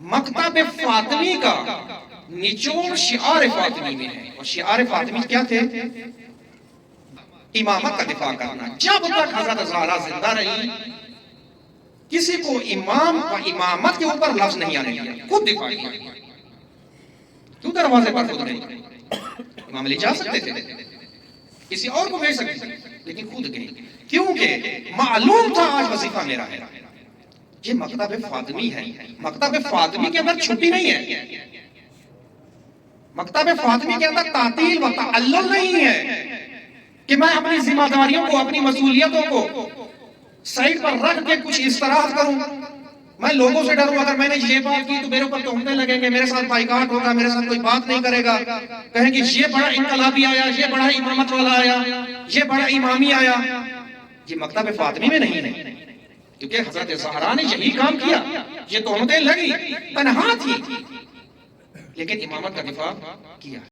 مکتب فاطمی کا نچوڑ شعار فاطمی میں ہے، اور شعار فاطمی کیا تھے؟ امامت کا دفاع کرنا۔ جب تک حضرت زہرا زندہ رہی کسی کو امام و امامت کے اوپر لفظ نہیں آنے دیا، خود دفاع کیا۔ کیوں دروازے پر خود گئی؟ امام علی جا سکتے تھے، کسی اور کو بھیج سکتے تھے، لیکن خود گئی، کیونکہ معلوم تھا آج وظیفہ میرا ہے۔ یہ مکتب فاطمی ہے، مکتب فاطمی کے اندر چھٹی نہیں ہے، مکتب فاطمی کے اندر تعطیل و تعلل نہیں ہے کہ میں اپنی ذمہ داریوں کو، اپنی مسئولیتوں کو سائڈ پر رکھ کے کچھ استراحت کروں، میں لوگوں سے ڈروں اگر میں نے یہ بات کی تو میرے اوپر تہمتیں لگیں گے، میرے ساتھ بائیکاٹ ہوگا، میرے ساتھ کوئی بات نہیں کرے گا، کہیں گے یہ بڑا انقلابی آیا، یہ بڑا امامت والا آیا، یہ بڑا امامی آیا۔ یہ مکتب فاطمی میں نہیں ہے، کیونکہ حضرت زہرا نے یہی کام کیا، یہ تہمتیں لگی، تنہا تھی، لیکن امامت کا دفاع کیا۔